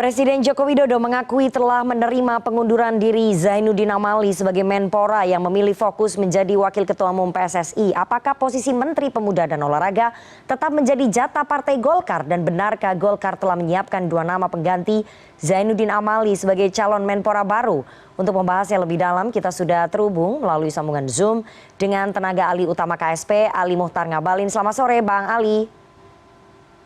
Presiden Joko Widodo mengakui telah menerima pengunduran diri Zainuddin Amali sebagai Menpora yang memilih fokus menjadi Wakil Ketua Umum PSSI. Apakah posisi Menteri Pemuda dan Olahraga tetap menjadi jatah Partai Golkar? Dan benarkah Golkar telah menyiapkan 2 nama pengganti Zainuddin Amali sebagai calon Menpora baru? Untuk membahasnya lebih dalam, kita sudah terhubung melalui sambungan Zoom dengan tenaga ahli utama KSP, Ali Muhtar Ngabalin. Selamat sore, Bang Ali.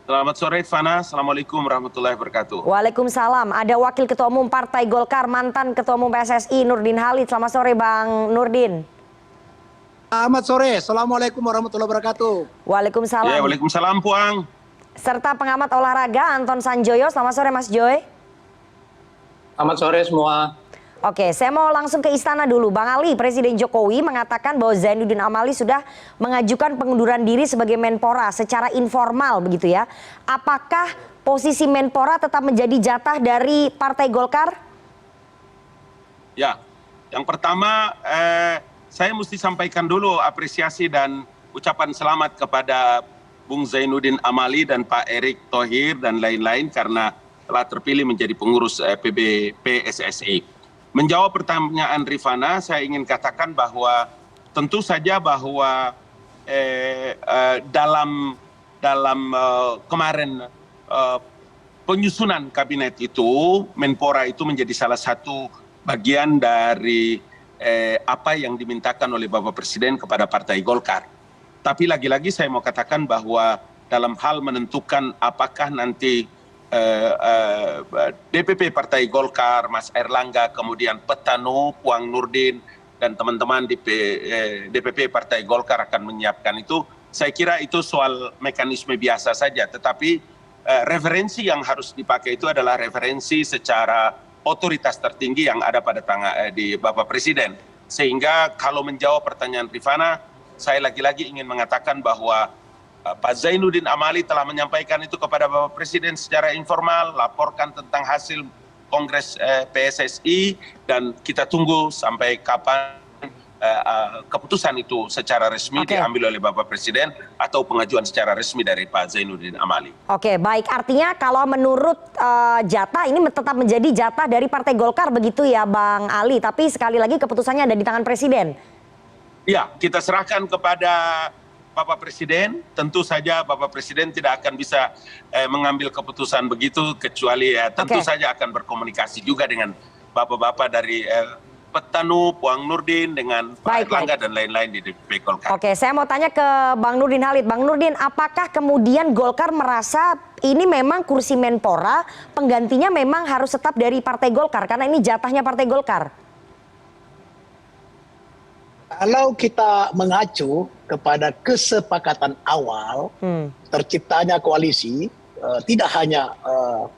Selamat sore, Fana. Assalamualaikum warahmatullahi wabarakatuh. Waalaikumsalam. Ada Wakil Ketua Umum Partai Golkar, mantan Ketua Umum PSSI, Nurdin Halid. Selamat sore, Bang Nurdin. Selamat sore. Assalamualaikum warahmatullahi wabarakatuh. Waalaikumsalam. Ya, waalaikumsalam, Puang. Serta pengamat olahraga, Anton Sanjoyo. Selamat sore, Mas Joy. Selamat sore semua. Oke, saya mau langsung ke istana dulu. Bang Ali, Presiden Jokowi mengatakan bahwa Zainuddin Amali sudah mengajukan pengunduran diri sebagai Menpora secara informal begitu ya. Apakah posisi Menpora tetap menjadi jatah dari Partai Golkar? Ya, yang pertama saya mesti sampaikan dulu apresiasi dan ucapan selamat kepada Bung Zainuddin Amali dan Pak Erick Thohir dan lain-lain karena telah terpilih menjadi pengurus PSSI. Menjawab pertanyaan Rifana, saya ingin katakan bahwa tentu saja bahwa dalam kemarin penyusunan kabinet itu, Menpora itu menjadi salah satu bagian dari apa yang dimintakan oleh Bapak Presiden kepada Partai Golkar. Tapi lagi-lagi saya mau katakan bahwa dalam hal menentukan apakah nanti DPP Partai Golkar, Mas Erlangga, kemudian Petanu, Puang Nurdin, dan teman-teman di DPP Partai Golkar akan menyiapkan itu, saya kira itu soal mekanisme biasa saja. Tetapi referensi yang harus dipakai itu adalah referensi secara otoritas tertinggi yang ada pada tangan di Bapak Presiden. Sehingga kalau menjawab pertanyaan Rifana, saya lagi-lagi ingin mengatakan bahwa Pak Zainuddin Amali telah menyampaikan itu kepada Bapak Presiden secara informal, laporkan tentang hasil Kongres PSSI, dan kita tunggu sampai kapan keputusan itu secara resmi diambil oleh Bapak Presiden atau pengajuan secara resmi dari Pak Zainuddin Amali. Oke, baik. Artinya kalau menurut jatah ini tetap menjadi jatah dari Partai Golkar begitu ya, Bang Ali. Tapi sekali lagi keputusannya ada di tangan Presiden. Ya, kita serahkan kepada Bapak Presiden. Tentu saja Bapak Presiden tidak akan bisa mengambil keputusan begitu kecuali tentu saja akan berkomunikasi juga dengan bapak-bapak dari Petanu, Puang Nurdin, dengan Pak Erlangga dan lain-lain di DPP Golkar. Oke, saya mau tanya ke Bang Nurdin Halid. Bang Nurdin, apakah kemudian Golkar merasa ini memang kursi Menpora penggantinya memang harus tetap dari Partai Golkar karena ini jatahnya Partai Golkar? Kalau kita mengacu kepada kesepakatan awal terciptanya koalisi, tidak hanya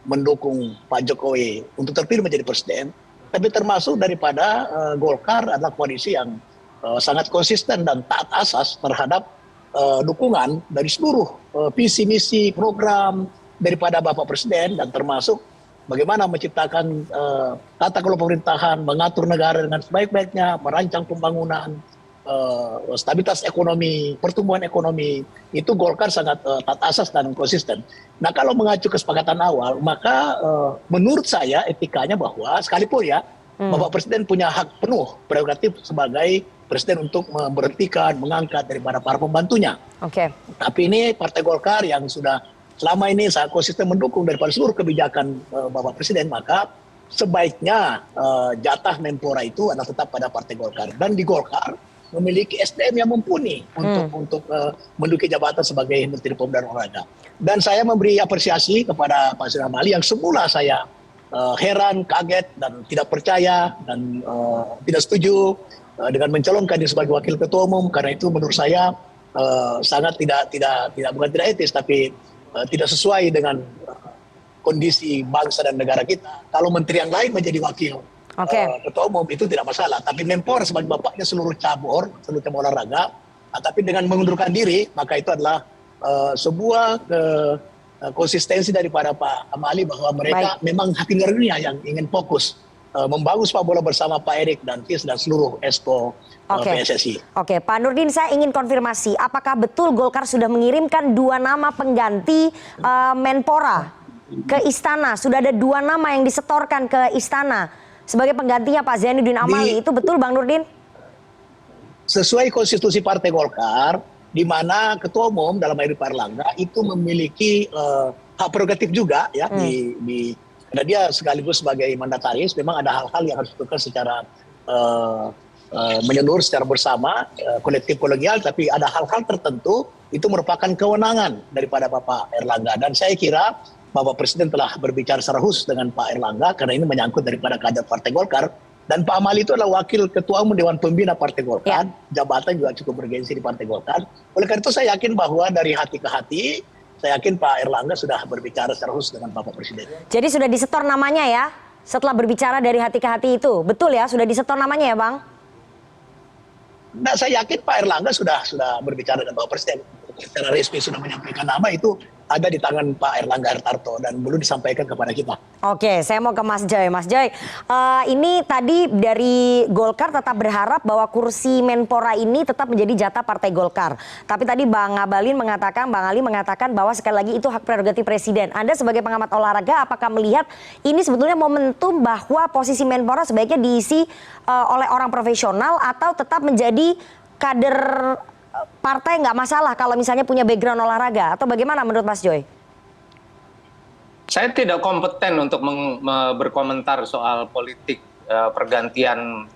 mendukung Pak Jokowi untuk terpilih menjadi presiden, tapi termasuk daripada Golkar adalah koalisi yang sangat konsisten dan taat asas terhadap dukungan dari seluruh visi misi program daripada Bapak Presiden, dan termasuk bagaimana menciptakan tata kelola pemerintahan, mengatur negara dengan sebaik-baiknya, merancang pembangunan, stabilitas ekonomi, pertumbuhan ekonomi, itu Golkar sangat taat asas dan konsisten. Nah, kalau mengacu kesepakatan awal, maka menurut saya etikanya bahwa sekalipun ya, Bapak Presiden punya hak penuh prerogatif sebagai Presiden untuk memberhentikan, mengangkat daripada para pembantunya. Tapi ini Partai Golkar yang sudah selama ini sangat konsisten mendukung daripada seluruh kebijakan Bapak Presiden, maka sebaiknya jatah Menpora itu adalah tetap pada Partai Golkar. Dan di Golkar memiliki SDM yang mumpuni untuk menduduki jabatan sebagai Menteri Pemuda dan Olahraga. Dan saya memberi apresiasi kepada Pak Zainuddin Amali yang semula saya heran, kaget, dan tidak percaya dan tidak setuju dengan mencalonkan dia sebagai Wakil Ketua Umum, karena itu menurut saya sangat bukan tidak etis, tapi tidak sesuai dengan kondisi bangsa dan negara kita. Kalau menteri yang lain menjadi wakil ketua umum itu tidak masalah, tapi Menpora sebagai bapaknya seluruh cabur olahraga, tapi dengan mengundurkan diri, maka itu adalah sebuah konsistensi daripada Pak Amali bahwa mereka memang hati nuraninya yang ingin fokus membangun sepak bola bersama Pak Erick dan Tis dan seluruh exco PSSI. Oke, Pak Nurdin, saya ingin konfirmasi, apakah betul Golkar sudah mengirimkan 2 nama pengganti Menpora? ke istana. Sudah ada 2 nama yang disetorkan ke istana sebagai penggantinya Pak Zainuddin Amali. Itu betul Bang Nurdin? Sesuai konstitusi Partai Golkar, di mana ketua umum dalam hal ini Pak Erlangga itu memiliki hak prerogatif juga ya karena dia sekaligus sebagai mandataris, memang ada hal-hal yang harus dilakukan secara menyeluruh secara bersama, kolektif kolegial, tapi ada hal-hal tertentu itu merupakan kewenangan daripada Bapak Erlangga. Dan saya kira Bapak Presiden telah berbicara secara khusus dengan Pak Erlangga karena ini menyangkut daripada kader Partai Golkar. Dan Pak Amali itu adalah wakil ketua umum Dewan Pembina Partai Golkar, jabatan juga cukup bergengsi di Partai Golkar. Oleh karena itu saya yakin bahwa dari hati ke hati, saya yakin Pak Erlangga sudah berbicara secara khusus dengan Bapak Presiden. Jadi sudah disetor namanya ya, setelah berbicara dari hati ke hati itu, betul ya? Sudah disetor namanya ya Bang? Nah, saya yakin Pak Erlangga sudah berbicara dengan Bapak Presiden. Secara resmi sudah menyampaikan nama itu ada di tangan Pak Erlangga Hartarto dan belum disampaikan kepada kita. Oke, saya mau ke Mas Joy. Mas Joy, ini tadi dari Golkar tetap berharap bahwa kursi Menpora ini tetap menjadi jatah Partai Golkar. Tapi tadi Bang Ali mengatakan bahwa sekali lagi itu hak prerogatif Presiden. Anda sebagai pengamat olahraga, apakah melihat ini sebetulnya momentum bahwa posisi Menpora sebaiknya diisi oleh orang profesional atau tetap menjadi kader partai, nggak masalah kalau misalnya punya background olahraga, atau bagaimana menurut Mas Joy? Saya tidak kompeten untuk berkomentar soal politik pergantian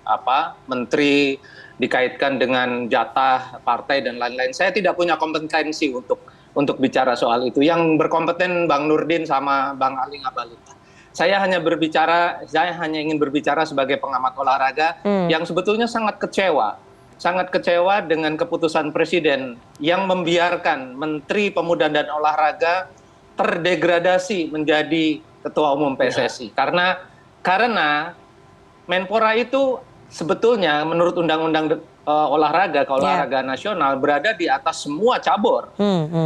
menteri dikaitkan dengan jatah partai dan lain-lain. Saya tidak punya kompetensi untuk bicara soal itu. Yang berkompeten Bang Nurdin sama Bang Ali Ngabalin. Saya hanya ingin berbicara sebagai pengamat olahraga yang sebetulnya sangat kecewa dengan keputusan Presiden yang membiarkan Menteri Pemuda dan Olahraga terdegradasi menjadi Ketua Umum PSSI. Karena Menpora itu sebetulnya menurut Undang-Undang Olahraga Nasional berada di atas semua cabur.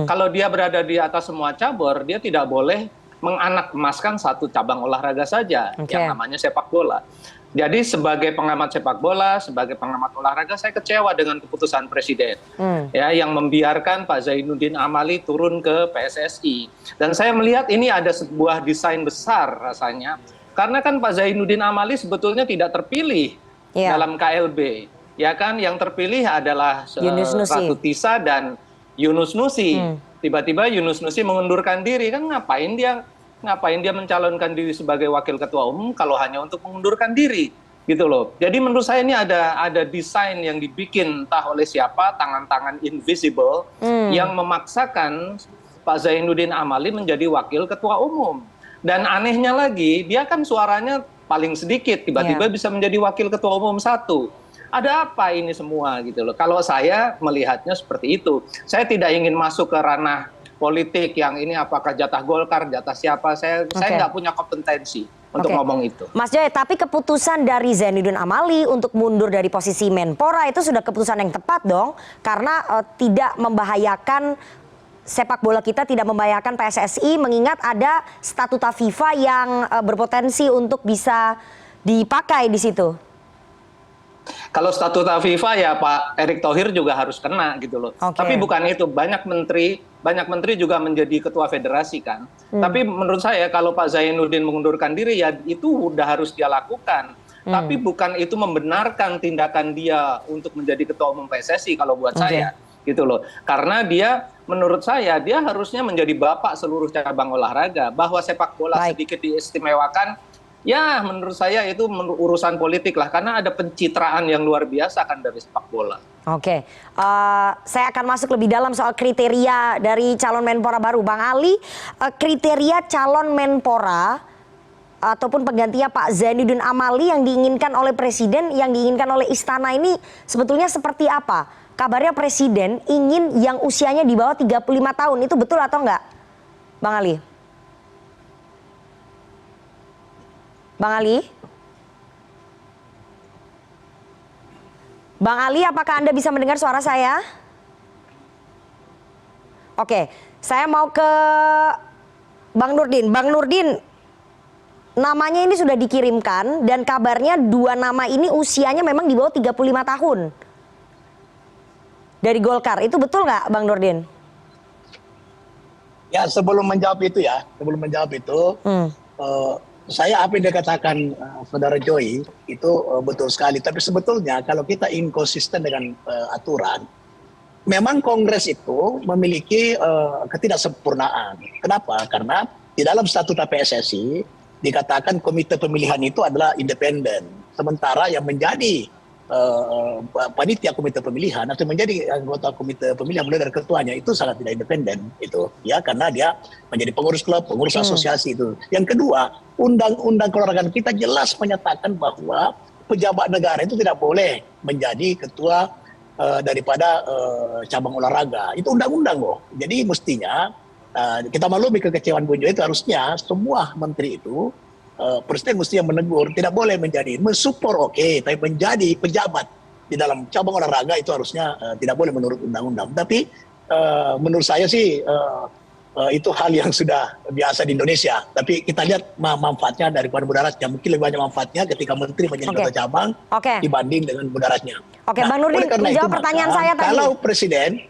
Kalau dia berada di atas semua cabur, dia tidak boleh menganak-emaskan satu cabang olahraga saja, yang namanya sepak bola. Jadi sebagai pengamat sepak bola, sebagai pengamat olahraga, saya kecewa dengan keputusan Presiden yang membiarkan Pak Zainuddin Amali turun ke PSSI. Dan saya melihat ini ada sebuah desain besar rasanya, karena kan Pak Zainuddin Amali sebetulnya tidak terpilih dalam KLB, ya kan? Yang terpilih adalah Ratu Tisa dan Yunus Nusi. Tiba-tiba Yunus Nusi mengundurkan diri, kan ngapain dia mencalonkan diri sebagai wakil ketua umum kalau hanya untuk mengundurkan diri, gitu loh. Jadi menurut saya ini ada desain yang dibikin entah oleh siapa, tangan-tangan invisible yang memaksakan Pak Zainuddin Amali menjadi wakil ketua umum. Dan anehnya lagi, dia kan suaranya paling sedikit, tiba-tiba bisa menjadi wakil ketua umum 1. Ada apa ini semua, gitu loh. Kalau saya melihatnya seperti itu. Saya tidak ingin masuk ke ranah politik yang ini apakah jatah Golkar, jatah siapa, saya nggak punya kompetensi untuk ngomong itu. Mas Joy, tapi keputusan dari Zainuddin Amali untuk mundur dari posisi Menpora itu sudah keputusan yang tepat dong, karena tidak membahayakan sepak bola kita, tidak membahayakan PSSI, mengingat ada statuta FIFA yang berpotensi untuk bisa dipakai di situ. Kalau statuta FIFA ya Pak Erick Thohir juga harus kena gitu loh. Tapi bukan itu, banyak menteri juga menjadi ketua federasi kan. Tapi menurut saya kalau Pak Zainuddin mengundurkan diri ya itu udah harus dia lakukan. Tapi bukan itu membenarkan tindakan dia untuk menjadi ketua umum PSSI kalau buat saya gitu loh. Karena dia menurut saya dia harusnya menjadi bapak seluruh cabang olahraga. Bahwa sepak bola sedikit diistimewakan, ya menurut saya itu urusan politik lah, karena ada pencitraan yang luar biasa kan dari sepak bola. Saya akan masuk lebih dalam soal kriteria dari calon Menpora baru. Bang Ali, kriteria calon Menpora ataupun penggantinya Pak Zainuddin Amali yang diinginkan oleh Presiden, yang diinginkan oleh Istana ini sebetulnya seperti apa? Kabarnya Presiden ingin yang usianya di bawah 35 tahun, itu betul atau enggak, Bang Ali? Bang Ali? Bang Ali, apakah Anda bisa mendengar suara saya? Oke, saya mau ke Bang Nurdin. Bang Nurdin, namanya ini sudah dikirimkan dan kabarnya 2 nama ini usianya memang di bawah 35 tahun. Dari Golkar, itu betul nggak Bang Nurdin? Ya, sebelum menjawab itu, saya apa yang dikatakan Saudara Joy itu betul sekali. Tapi sebetulnya kalau kita inkonsisten dengan aturan, memang Kongres itu memiliki ketidaksempurnaan. Kenapa? Karena di dalam statuta PSSI dikatakan komite pemilihan itu adalah independen. Sementara yang menjadi panitia komite pemilihan atau menjadi anggota komite pemilihan mulai dari ketuanya itu sangat tidak independen itu ya, karena dia menjadi pengurus klub, pengurus asosiasi itu. Yang kedua, undang-undang keolahragaan kita jelas menyatakan bahwa pejabat negara itu tidak boleh menjadi ketua daripada cabang olahraga. Itu undang-undang loh. Jadi mestinya kita maklumi kekecewaan Bunjo itu, harusnya semua menteri itu Presiden mesti yang menegur, tidak boleh menjadi mensupport oke, tapi menjadi pejabat di dalam cabang olahraga itu harusnya tidak boleh menurut undang-undang. Tapi menurut saya sih itu hal yang sudah biasa di Indonesia. Tapi kita lihat manfaatnya daripada mudaratnya. Mungkin lebih banyak manfaatnya ketika menteri menjadi ketua cabang dibanding dengan mudaratnya. Oke, Bang Nurdin, menjawab pertanyaan saya tadi. Kalau presiden,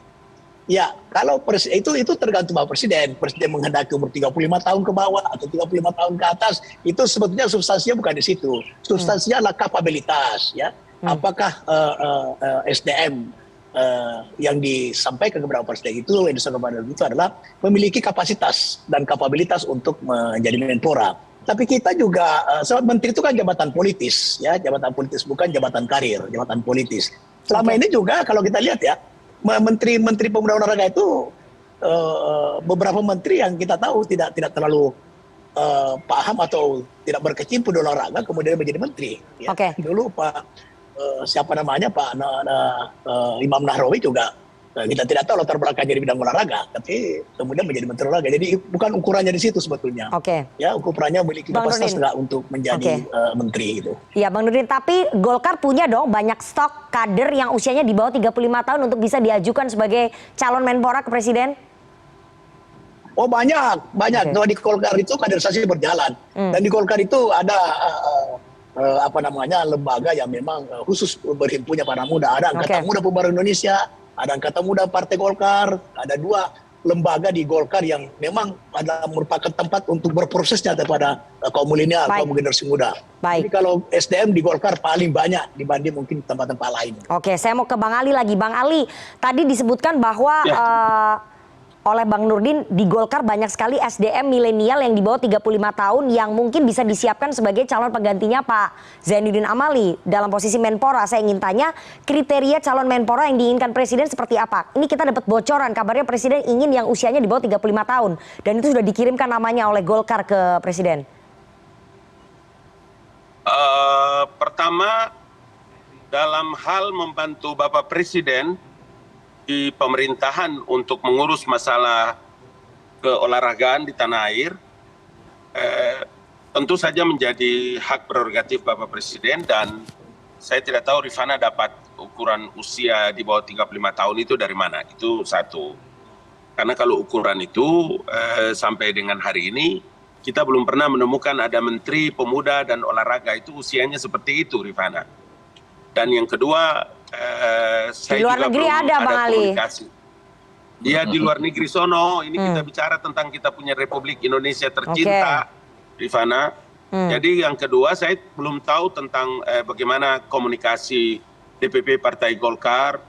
ya, kalau itu tergantung bahwa presiden menghendaki umur 35 tahun ke bawah atau 35 tahun ke atas, itu sebetulnya substansinya bukan di situ. Substansinya adalah kapabilitas, ya. Apakah SDM yang disampaikan kepada presiden itu, adalah memiliki kapasitas dan kapabilitas untuk menjadi Menpora. Tapi kita juga, sebab menteri itu kan jabatan politis, ya, jabatan politis bukan jabatan karir, jabatan politis. Selama ini juga kalau kita lihat ya, menteri pemuda olahraga itu beberapa menteri yang kita tahu tidak terlalu paham atau tidak berkecimpung di olahraga kemudian menjadi menteri. Ya. Dulu Pak siapa namanya Pak Imam Nahrawi juga kita tidak tahu latar belakangnya di bidang olahraga, tapi kemudian menjadi menteri olahraga. Jadi bukan ukurannya di situ sebetulnya. Ya, ukurannya memiliki kapasitas nggak untuk menjadi menteri itu. Ya, Bang Nurdin, tapi Golkar punya dong banyak stok kader yang usianya di bawah 35 tahun untuk bisa diajukan sebagai calon Menpora ke presiden? Oh, banyak. Kalau di Golkar itu kaderisasi berjalan. Dan di Golkar itu ada lembaga yang memang khusus berhimpunnya para muda. Ada Angkatan Muda Pembaruan Indonesia, ada Angkatan Muda Partai Golkar, ada 2 lembaga di Golkar yang memang adalah merupakan tempat untuk berprosesnya kepada kaum milenial, kaum generasi muda. Jadi kalau SDM di Golkar paling banyak dibanding mungkin tempat-tempat lain. Oke, saya mau ke Bang Ali lagi. Bang Ali, tadi disebutkan bahwa oleh Bang Nurdin di Golkar banyak sekali SDM milenial yang di bawah 35 tahun yang mungkin bisa disiapkan sebagai calon penggantinya Pak Zainuddin Amali dalam posisi Menpora. Saya ingin tanya kriteria calon Menpora yang diinginkan Presiden seperti apa? Ini kita dapat bocoran, kabarnya Presiden ingin yang usianya di bawah 35 tahun dan itu sudah dikirimkan namanya oleh Golkar ke Presiden. Pertama, dalam hal membantu Bapak Presiden di pemerintahan untuk mengurus masalah keolahragaan di tanah air, tentu saja menjadi hak prerogatif Bapak Presiden, dan saya tidak tahu Rifana dapat ukuran usia di bawah 35 tahun itu dari mana. Itu satu. Karena kalau ukuran itu sampai dengan hari ini kita belum pernah menemukan ada Menteri Pemuda dan Olahraga itu usianya seperti itu, Rifana. Dan yang kedua, saya di luar juga negeri belum ada Bang Ali. Dia di luar negeri sono. Ini kita bicara tentang kita punya Republik Indonesia tercinta, Rifana. Jadi yang kedua, saya belum tahu tentang bagaimana komunikasi DPP Partai Golkar,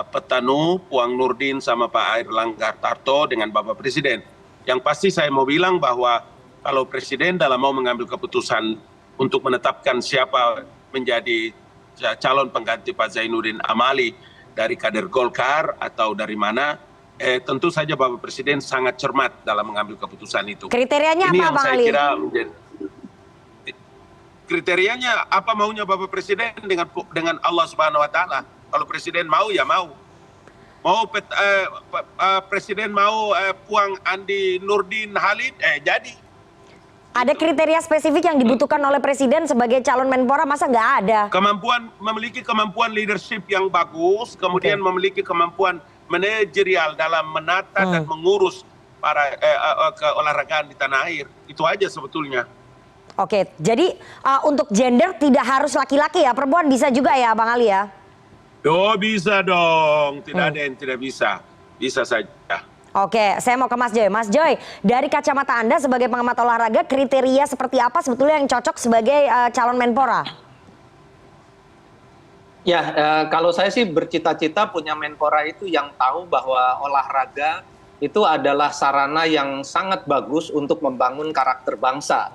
Petanu, Puang Nurdin sama Pak Airlangga Hartarto dengan Bapak Presiden. Yang pasti saya mau bilang bahwa kalau Presiden dalam mau mengambil keputusan untuk menetapkan siapa menjadi calon pengganti Pak Zainuddin Amali dari kader Golkar atau dari mana, tentu saja Bapak Presiden sangat cermat dalam mengambil keputusan itu. Kriterianya ini apa, Bang Ali? Kriterianya apa maunya Bapak Presiden dengan Allah Subhanahu Wa Taala. Kalau Presiden mau ya mau. Presiden mau Puang Andi Nurdin Halid, jadi. Ada kriteria spesifik yang dibutuhkan oleh Presiden sebagai calon Menpora, masa nggak ada? Memiliki kemampuan leadership yang bagus, kemudian memiliki kemampuan manajerial dalam menata dan mengurus para keolahragaan di tanah air. Itu aja sebetulnya. Oke, jadi untuk gender tidak harus laki-laki ya, perempuan bisa juga ya Bang Ali ya? Oh bisa dong, tidak ada yang tidak bisa. Bisa saja. Oke, saya mau ke Mas Joy. Mas Joy, dari kacamata Anda sebagai pengamat olahraga, kriteria seperti apa sebetulnya yang cocok sebagai calon Menpora? Ya, kalau saya sih bercita-cita punya Menpora itu yang tahu bahwa olahraga itu adalah sarana yang sangat bagus untuk membangun karakter bangsa.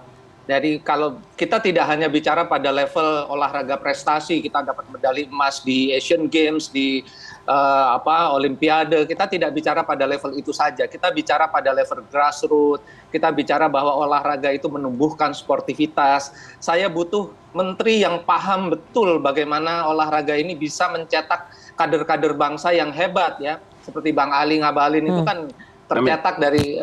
Jadi kalau kita tidak hanya bicara pada level olahraga prestasi, kita dapat medali emas di Asian Games, di Olimpiade, kita tidak bicara pada level itu saja. Kita bicara pada level grassroots, kita bicara bahwa olahraga itu menumbuhkan sportivitas. Saya butuh menteri yang paham betul bagaimana olahraga ini bisa mencetak kader-kader bangsa yang hebat ya. Seperti Bang Ali Ngabalin itu kan tercetak dari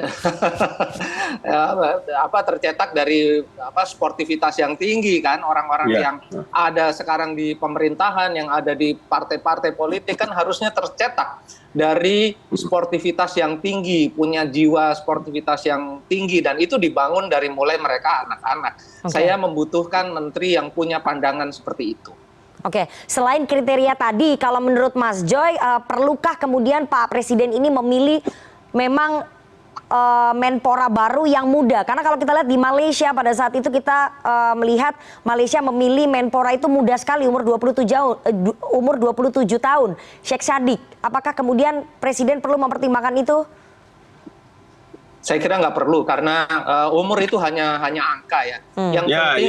tercetak dari sportivitas yang tinggi kan, orang-orang yang ada sekarang di pemerintahan, yang ada di partai-partai politik kan harusnya tercetak dari sportivitas yang tinggi, punya jiwa sportivitas yang tinggi, dan itu dibangun dari mulai mereka anak-anak. Saya membutuhkan menteri yang punya pandangan seperti itu. Oke, selain kriteria tadi, kalau menurut Mas Joy, perlukah kemudian Pak Presiden ini memilih memang Menpora baru yang muda? Karena kalau kita lihat di Malaysia pada saat itu kita melihat Malaysia memilih Menpora itu muda sekali, umur 27 tahun, Sheikh Sadiq. Apakah kemudian Presiden perlu mempertimbangkan itu? Saya kira nggak perlu, karena umur itu hanya angka ya. Yang penting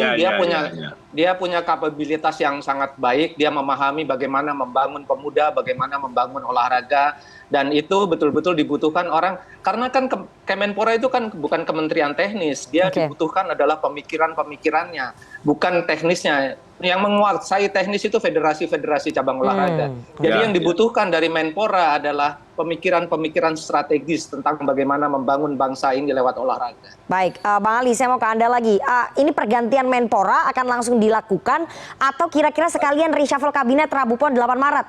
dia punya kapabilitas yang sangat baik, dia memahami bagaimana membangun pemuda, bagaimana membangun olahraga, dan itu betul-betul dibutuhkan orang, karena kan Kemenpora itu kan bukan kementerian teknis, dia dibutuhkan adalah pemikiran-pemikirannya, bukan teknisnya. Yang menguasai teknis itu federasi-federasi cabang olahraga. Jadi yang dibutuhkan dari Menpora adalah pemikiran-pemikiran strategis tentang bagaimana membangun bangsa ini lewat olahraga. Baik, Bang Ali, saya mau ke Anda lagi. Ini pergantian Menpora akan langsung dilakukan atau kira-kira sekalian reshuffle kabinet Rabu Pon 8 Maret?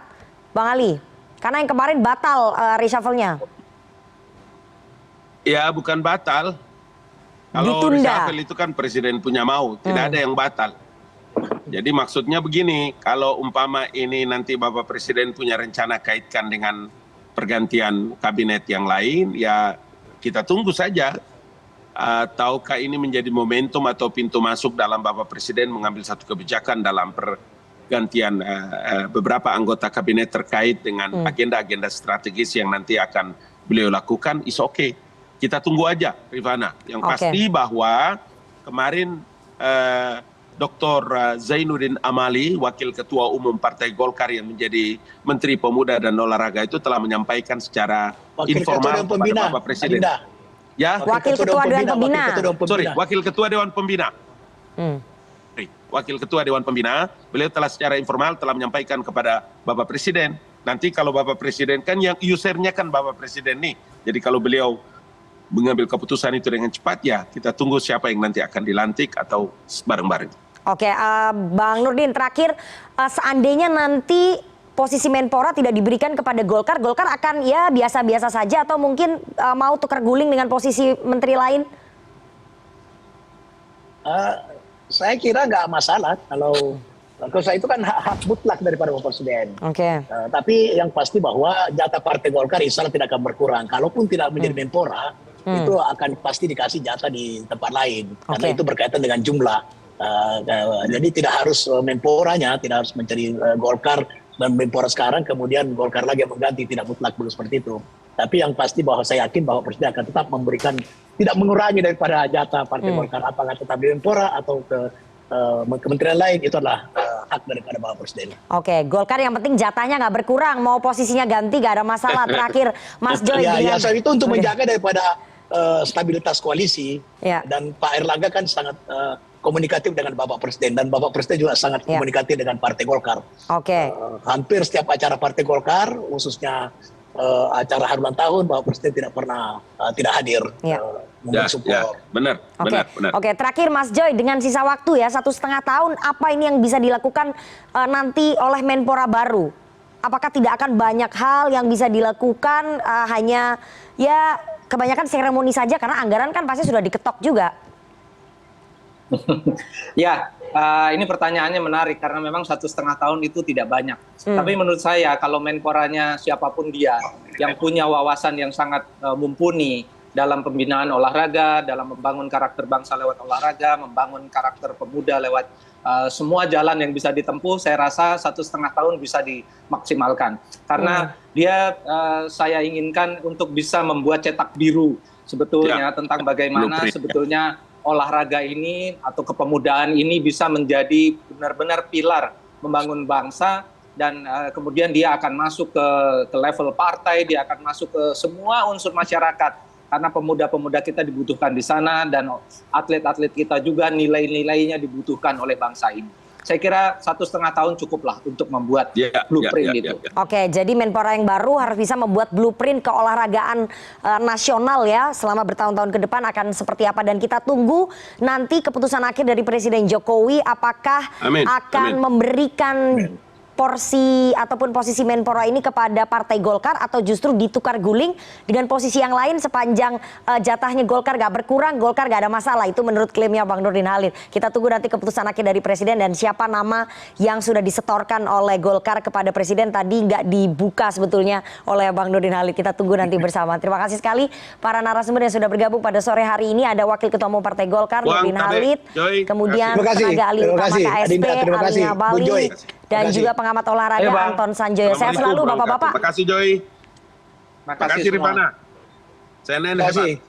Bang Ali, karena yang kemarin batal reshuffle-nya. Ya, bukan batal. Kalau reshuffle itu kan presiden punya mau, tidak ada yang batal. Jadi maksudnya begini, kalau umpama ini nanti Bapak Presiden punya rencana kaitkan dengan pergantian kabinet yang lain, ya kita tunggu saja. Tahukah ini menjadi momentum atau pintu masuk dalam Bapak Presiden mengambil satu kebijakan dalam pergantian beberapa anggota kabinet terkait dengan agenda-agenda strategis yang nanti akan beliau lakukan, is okay. Kita tunggu aja, Rifana. Yang pasti bahwa kemarin Dr. Zainuddin Amali, Wakil Ketua Umum Partai Golkar yang menjadi Menteri Pemuda dan Olahraga itu telah menyampaikan secara informal kepada Bapak Presiden. Ya, Wakil Ketua Dewan Pembina. Wakil Ketua Dewan Pembina. Wakil Ketua Dewan Pembina, beliau telah secara informal telah menyampaikan kepada Bapak Presiden. Nanti kalau Bapak Presiden kan yang usernya kan Bapak Presiden nih. Jadi kalau beliau mengambil keputusan itu dengan cepat, ya kita tunggu siapa yang nanti akan dilantik atau bareng-bareng. Oke, Bang Nurdin, terakhir, seandainya nanti posisi Menpora tidak diberikan kepada Golkar, Golkar akan ya biasa-biasa saja atau mungkin mau tukar guling dengan posisi menteri lain? Saya kira nggak masalah kalau saya itu kan hak mutlak daripada Bapak Presiden. Tapi yang pasti bahwa jatah Partai Golkar insya Allah tidak akan berkurang. Kalaupun tidak menjadi Menpora, itu akan pasti dikasih jatah di tempat lain. Karena itu berkaitan dengan jumlah. Jadi tidak harus Menporanya, tidak harus mencari Golkar dan Menpora sekarang, kemudian Golkar lagi yang mengganti, tidak mutlak belum seperti itu. Tapi yang pasti bahwa saya yakin bahwa Presiden akan tetap memberikan, tidak mengurangi daripada jatah Partai Golkar, apakah tetap di Menpora atau ke kementerian lain, itu adalah hak daripada Bapak Presiden. Oke, Golkar yang penting jatahnya nggak berkurang, mau posisinya ganti nggak ada masalah. Terakhir, Mas Joy. Ya, itu untuk menjaga daripada stabilitas koalisi, dan Pak Erlangga kan sangat komunikatif dengan Bapak Presiden, dan Bapak Presiden juga sangat komunikatif dengan Partai Golkar. Hampir setiap acara Partai Golkar, khususnya acara hari ulang tahun, Bapak Presiden tidak pernah tidak hadir. Benar. Oke, terakhir Mas Joy, dengan sisa waktu ya 1,5 tahun, apa ini yang bisa dilakukan nanti oleh Menpora baru? Apakah tidak akan banyak hal yang bisa dilakukan, hanya ya kebanyakan seremoni saja, karena anggaran kan pasti sudah diketok juga? Ya, ini pertanyaannya menarik karena memang 1,5 tahun itu tidak banyak. Tapi menurut saya kalau Menporanya siapapun dia yang punya wawasan yang sangat mumpuni dalam pembinaan olahraga, dalam membangun karakter bangsa lewat olahraga, membangun karakter pemuda lewat semua jalan yang bisa ditempuh, saya rasa 1,5 tahun bisa dimaksimalkan. Karena dia saya inginkan untuk bisa membuat cetak biru sebetulnya tentang bagaimana sebetulnya olahraga ini atau kepemudaan ini bisa menjadi benar-benar pilar membangun bangsa, dan kemudian dia akan masuk ke level partai, dia akan masuk ke semua unsur masyarakat. Karena pemuda-pemuda kita dibutuhkan di sana dan atlet-atlet kita juga nilai-nilainya dibutuhkan oleh bangsa ini. Saya kira 1,5 tahun cukuplah untuk membuat blueprint itu. Oke, jadi Menpora yang baru harus bisa membuat blueprint keolahragaan nasional ya selama bertahun-tahun ke depan akan seperti apa, dan kita tunggu nanti keputusan akhir dari Presiden Jokowi apakah akan memberikan porsi ataupun posisi Menpora ini kepada Partai Golkar atau justru ditukar guling dengan posisi yang lain sepanjang jatahnya Golkar gak berkurang, Golkar gak ada masalah. Itu menurut klaimnya Bang Nurdin Halid. Kita tunggu nanti keputusan akhir dari Presiden dan siapa nama yang sudah disetorkan oleh Golkar kepada Presiden tadi nggak dibuka sebetulnya oleh Bang Nurdin Halid. Kita tunggu nanti bersama. Terima kasih sekali para narasumber yang sudah bergabung pada sore hari ini. Ada Wakil Ketua Umum Partai Golkar Nurdin Halid, kemudian tenaga ahli utama KSP Ali Ngabalin, dan juga pengamat olahraga Anton Sanjoyo. Saya selalu Bapak-bapak. Terima kasih Joy. Terima kasih Rifana. CNN hebat.